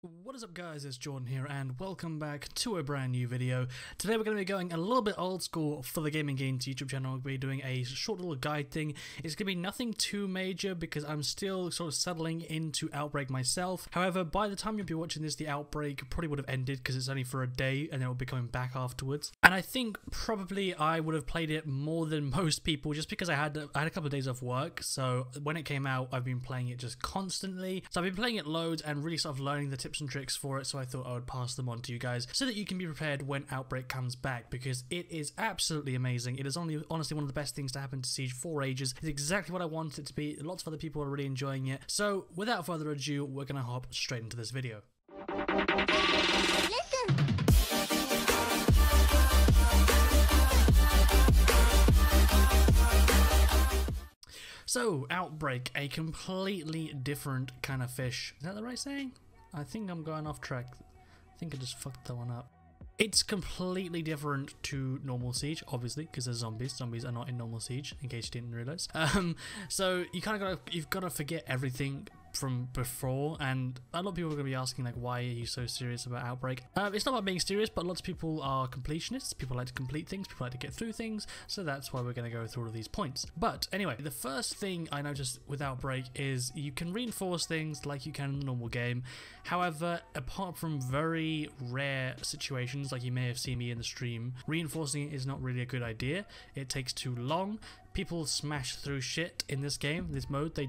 What is up guys, it's Jordan here and welcome back to a brand new video. Today we're going to be going a little bit old school for the GamingGains YouTube channel. We'll be doing a short little guide thing. It's going to be nothing too major because I'm still sort of settling into Outbreak myself. However, by the time you'll be watching this, the Outbreak probably would have ended because it's only for a day and then it'll be coming back afterwards. And I think probably I would have played it more than most people just because I had a couple of days off work. So when it came out, I've been playing it just constantly. So I've been playing it loads and really sort of learning the tips and tricks for it, so I thought I would pass them on to you guys so that you can be prepared when Outbreak comes back, because it is absolutely amazing. It is honestly one of the best things to happen to Siege for ages. It's exactly what I wanted it to be. Lots of other people are really enjoying it. So without further ado, we're gonna hop straight into this video. So, Outbreak, a completely different kind of fish. Is that the right saying? I think I'm going off track. I think I just fucked that one up. It's completely different to normal Siege, obviously, because there's zombies. Zombies are not in normal Siege, in case you didn't realize. So you've got to forget everything from before, and a lot of people are going to be asking, like, why are you so serious about Outbreak? It's not about being serious, but lots of people are completionists. People like to complete things, people like to get through things, so that's why we're going to go through all of these points. But anyway, the first thing I noticed with Outbreak is you can reinforce things like you can in the normal game. However, apart from very rare situations, like you may have seen me in the stream, reinforcing it is not really a good idea. It takes too long. People smash through shit in this game, this mode. They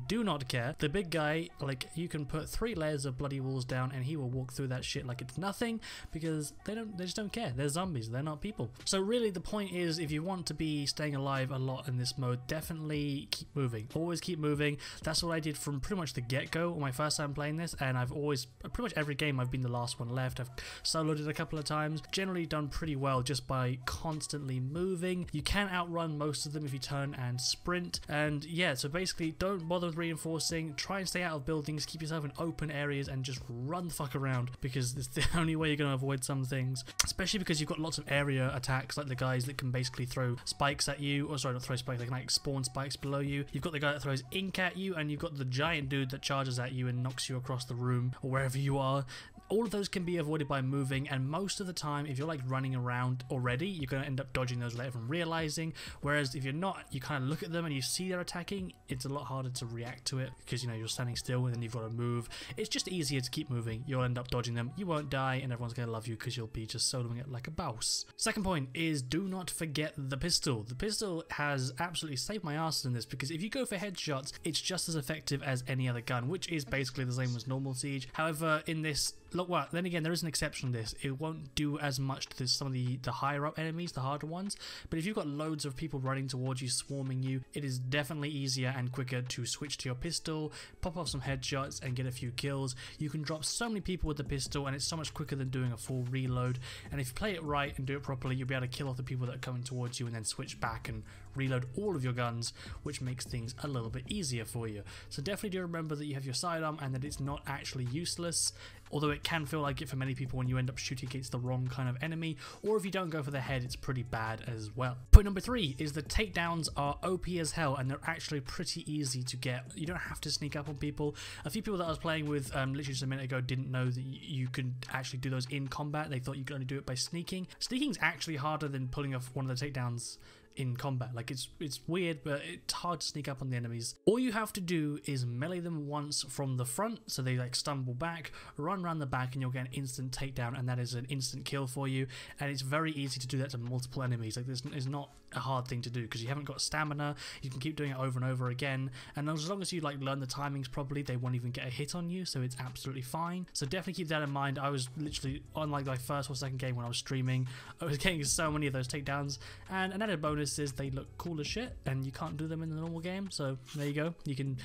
do not care. The big guy, like, you can put 3 layers of bloody walls down and he will walk through that shit like it's nothing, because they just don't care. They're zombies, they're not people. So really the point is, if you want to be staying alive a lot in this mode, definitely keep moving. Always keep moving. That's what I did from pretty much the get-go on my first time playing this, and I've always, pretty much every game I've been the last one left. I've soloed it a couple of times. Generally done pretty well just by constantly moving. You can outrun most of them if you turn and sprint, and yeah, so basically don't bother with reinforcing. Try and stay out of buildings, keep yourself in open areas and just run the fuck around, because it's the only way you're going to avoid some things, especially because you've got lots of area attacks, like the guys that can basically throw spikes at you, or sorry, not throw spikes, they can like spawn spikes below you. You've got the guy that throws ink at you, and you've got the giant dude that charges at you and knocks you across the room or wherever you are. All of those can be avoided by moving, and most of the time, if you're like running around already, you're going to end up dodging those without even realizing. Whereas if you're not, you kind of look at them and you see they're attacking, it's a lot harder to react to it, because, you know, you're standing still and then you've got to move. It's just easier to keep moving. You'll end up dodging them, you won't die, and everyone's going to love you because you'll be just soloing it like a boss. Second point is, do not forget the pistol. The pistol has absolutely saved my ass in this, because if you go for headshots, it's just as effective as any other gun, which is basically the same as normal Siege. However, in this, look, well, then again, there is an exception to this. It won't do as much to some of the higher up enemies, the harder ones, but if you've got loads of people running towards you, swarming you, it is definitely easier and quicker to switch to your pistol, pop off some headshots and get a few kills. You can drop so many people with the pistol, and it's so much quicker than doing a full reload, and if you play it right and do it properly, you'll be able to kill off the people that are coming towards you and then switch back and reload all of your guns, which makes things a little bit easier for you. So definitely do remember that you have your sidearm and that it's not actually useless, although it can feel like it for many people when you end up shooting against the wrong kind of enemy, or if you don't go for the head, it's pretty bad as well. Point number 3 is the takedowns are OP as hell, and they're actually pretty easy to get. You don't have to sneak up on people. A few people that I was playing with literally just a minute ago didn't know that you could actually do those in combat. They thought you could only do it by sneaking. Sneaking's actually harder than pulling off one of the takedowns in combat. Like, it's weird, but it's hard to sneak up on the enemies. All you have to do is melee them once from the front, so they like stumble back, run around the back, and you'll get an instant takedown, and that is an instant kill for you. And it's very easy to do that to multiple enemies. Like, this is not a hard thing to do because you haven't got stamina. You can keep doing it over and over again, and as long as you like learn the timings properly, they won't even get a hit on you, so it's absolutely fine. So definitely keep that in mind. I was literally on like my first or second game when I was streaming, I was getting so many of those takedowns, and an added bonus is they look cool as shit, and you can't do them in the normal game, so there you go. You can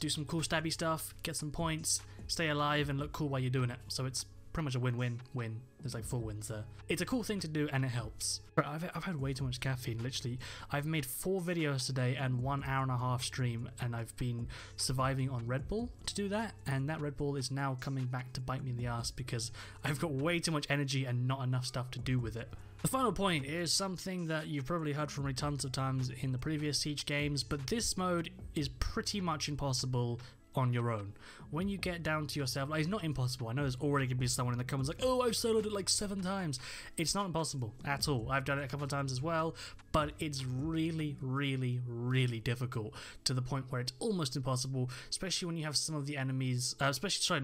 do some cool stabby stuff, get some points, stay alive, and look cool while you're doing it. So it's pretty much a win-win-win. There's like 4 wins there. It's a cool thing to do, and it helps. But I've had way too much caffeine. Literally, I've made 4 videos today and 1 hour-and-a-half stream, and I've been surviving on Red Bull to do that, and that Red Bull is now coming back to bite me in the ass because I've got way too much energy and not enough stuff to do with it. The final point is something that you've probably heard from me tons of times in the previous Siege games, but this mode is pretty much impossible on your own. When you get down to yourself, like, it's not impossible. I know there's already going to be someone in the comments like, oh, I've soloed it like 7 times. It's not impossible at all. I've done it a couple of times as well, but it's really, really, really difficult to the point where it's almost impossible, especially when you have some of the enemies, especially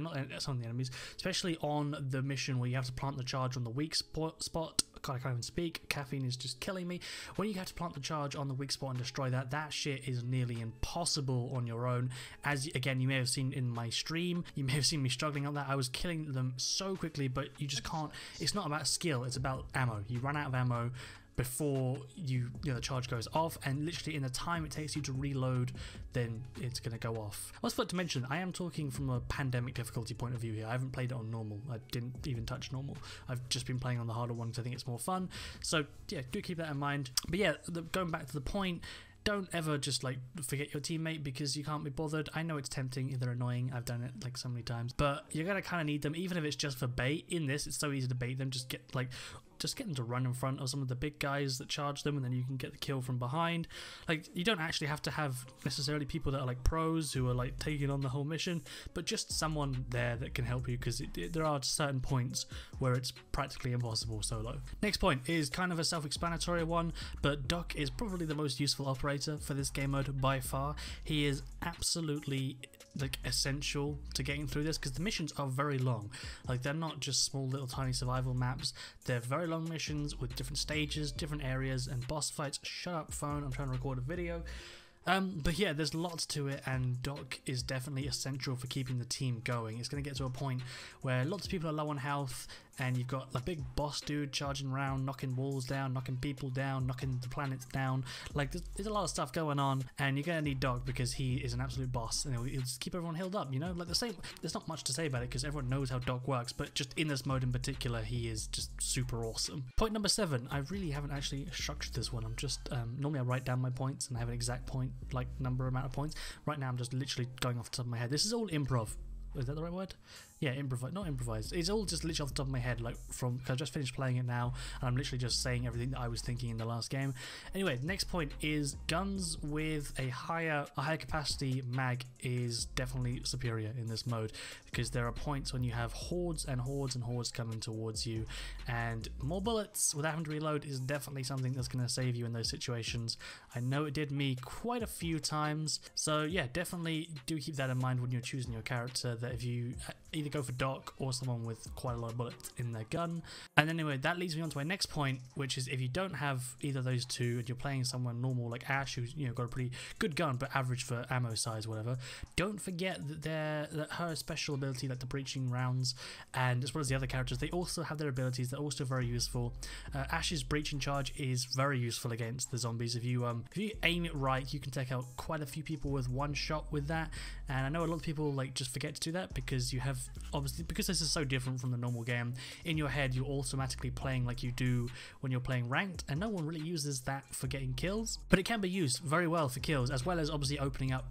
on the mission where you have to plant the charge on the weak spot. God, I can't even speak. Caffeine is just killing me. When you have to plant the charge on the weak spot and destroy that, that shit is nearly impossible on your own. As, again, you may have seen in my stream, you may have seen me struggling on that. I was killing them so quickly, but you just can't. It's not about skill, it's about ammo. You run out of ammo before the charge goes off, and literally in the time it takes you to reload, then it's going to go off. I was forgot to mention, I am talking from a pandemic difficulty point of view here. I haven't played it on normal. I didn't even touch normal. I've just been playing on the harder one because I think it's more fun. So yeah, do keep that in mind. But yeah, going back to the point, don't ever just like forget your teammate because you can't be bothered. I know it's tempting, they're annoying, I've done it like so many times, but you're gonna kind of need them, even if it's just for bait. In this, it's so easy to bait them. Just get them to run in front of some of the big guys that charge them, and then you can get the kill from behind. Like, you don't actually have to have necessarily people that are like pros who are like taking on the whole mission, but just someone there that can help you, because there are certain points where it's practically impossible solo. Next point is kind of a self-explanatory one, but Doc is probably the most useful operator for this game mode by far. He is absolutely like essential to getting through this, because the missions are very long. Like, they're not just small little tiny survival maps, they're very long missions with different stages, different areas, and boss fights. Shut up, phone, I'm trying to record a video. But yeah, there's lots to it, and Doc is definitely essential for keeping the team going. It's going to get to a point where lots of people are low on health, and you've got a big boss dude charging around, knocking walls down, knocking people down, knocking the planets down. Like, there's a lot of stuff going on, and you're going to need Doc because he is an absolute boss, and he'll just keep everyone healed up, you know? Like, there's not much to say about it because everyone knows how Doc works, but just in this mode in particular, he is just super awesome. Point number 7, I really haven't actually structured this one. I'm just, normally I write down my points and I have an exact point, like amount of points. Right now I'm just literally going off the top of my head. This is all improv. Is that the right word? Yeah, not improvised. It's all just literally off the top of my head, like cause I just finished playing it now, and I'm literally just saying everything that I was thinking in the last game. Anyway, next point is guns with a higher capacity mag is definitely superior in this mode, because there are points when you have hordes and hordes and hordes coming towards you, and more bullets without having to reload is definitely something that's going to save you in those situations. I know it did me quite a few times, so yeah, definitely do keep that in mind when you're choosing your character, that if you either go for Doc or someone with quite a lot of bullets in their gun. And anyway, that leads me on to my next point, which is if you don't have either of those two and you're playing someone normal like Ash, who's got a pretty good gun but average for ammo size, whatever, don't forget that her special ability, like the breaching rounds, and as well as the other characters, they also have their abilities that are also very useful. Ash's breaching charge is very useful against the zombies. If you aim it right, you can take out quite a few people with one shot with that. And I know a lot of people like just forget to do that because you have, obviously, because this is so different from the normal game, in your head you're automatically playing like you do when you're playing ranked, and no one really uses that for getting kills, but it can be used very well for kills, as well as obviously opening up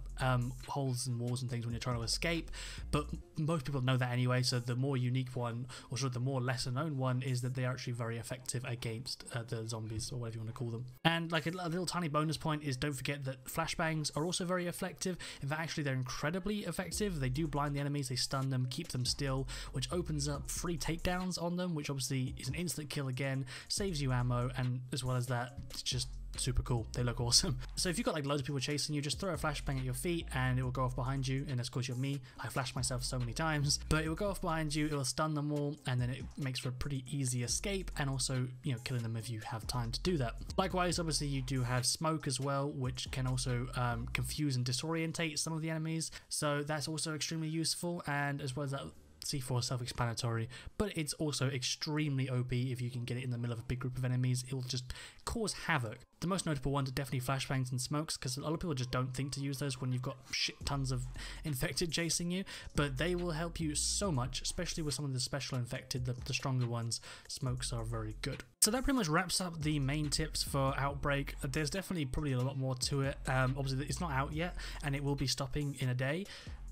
holes and walls and things when you're trying to escape. But most people know that anyway, so the more unique one, or sort of the more lesser known one, is that they're actually very effective against the zombies, or whatever you want to call them. And like a little tiny bonus point is, don't forget that flashbangs are also very effective. In fact, actually they're incredibly effective. They do blind the enemies, they stun them, keep them still, which opens up free takedowns on them, which obviously is an instant kill again, saves you ammo, and as well as that, it's just super cool. They look awesome. So if you've got like loads of people chasing you, just throw a flashbang at your feet and it will go off behind you. And of course you're me, I flashed myself so many times, but it will go off behind you, it will stun them all, and then it makes for a pretty easy escape, and also, killing them if you have time to do that. Likewise, obviously you do have smoke as well, which can also confuse and disorientate some of the enemies, so that's also extremely useful. And as well as that, C4 self-explanatory, but it's also extremely OP. If you can get it in the middle of a big group of enemies, it will just cause havoc. The most notable ones are definitely flashbangs and smokes, because a lot of people just don't think to use those when you've got shit tons of infected chasing you, but they will help you so much, especially with some of the special infected, the stronger ones. Smokes are very good. So that pretty much wraps up the main tips for Outbreak. There's definitely probably a lot more to it. Obviously it's not out yet, and it will be stopping in a day,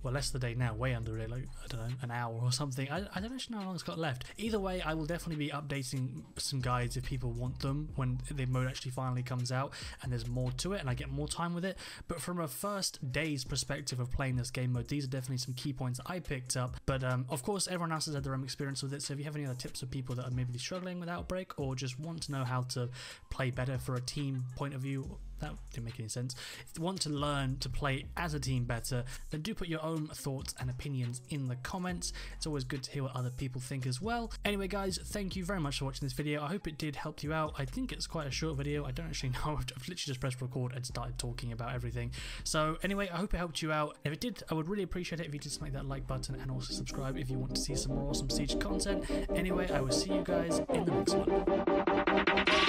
well, less than a day now, way under it, like, I don't know, an hour or something. I don't actually know how long it's got left. Either way, I will definitely be updating some guides if people want them when the mode actually finally comes out and there's more to it and I get more time with it. But from a first day's perspective of playing this game mode, these are definitely some key points that I picked up. But of course, everyone else has had their own experience with it, so if you have any other tips for people that are maybe struggling with Outbreak or just want to know how to play better for a team point of view, that didn't make any sense. If you want to learn to play as a team better, then do put your own thoughts and opinions in the comments. It's always good to hear what other people think as well. Anyway guys, thank you very much for watching this video. I hope it did help you out. I think it's quite a short video. I don't actually know. I've literally just pressed record and started talking about everything. So anyway, I hope it helped you out. If it did, I would really appreciate it if you just smack that like button and also subscribe if you want to see some more awesome Siege content. Anyway, I will see you guys in the next one.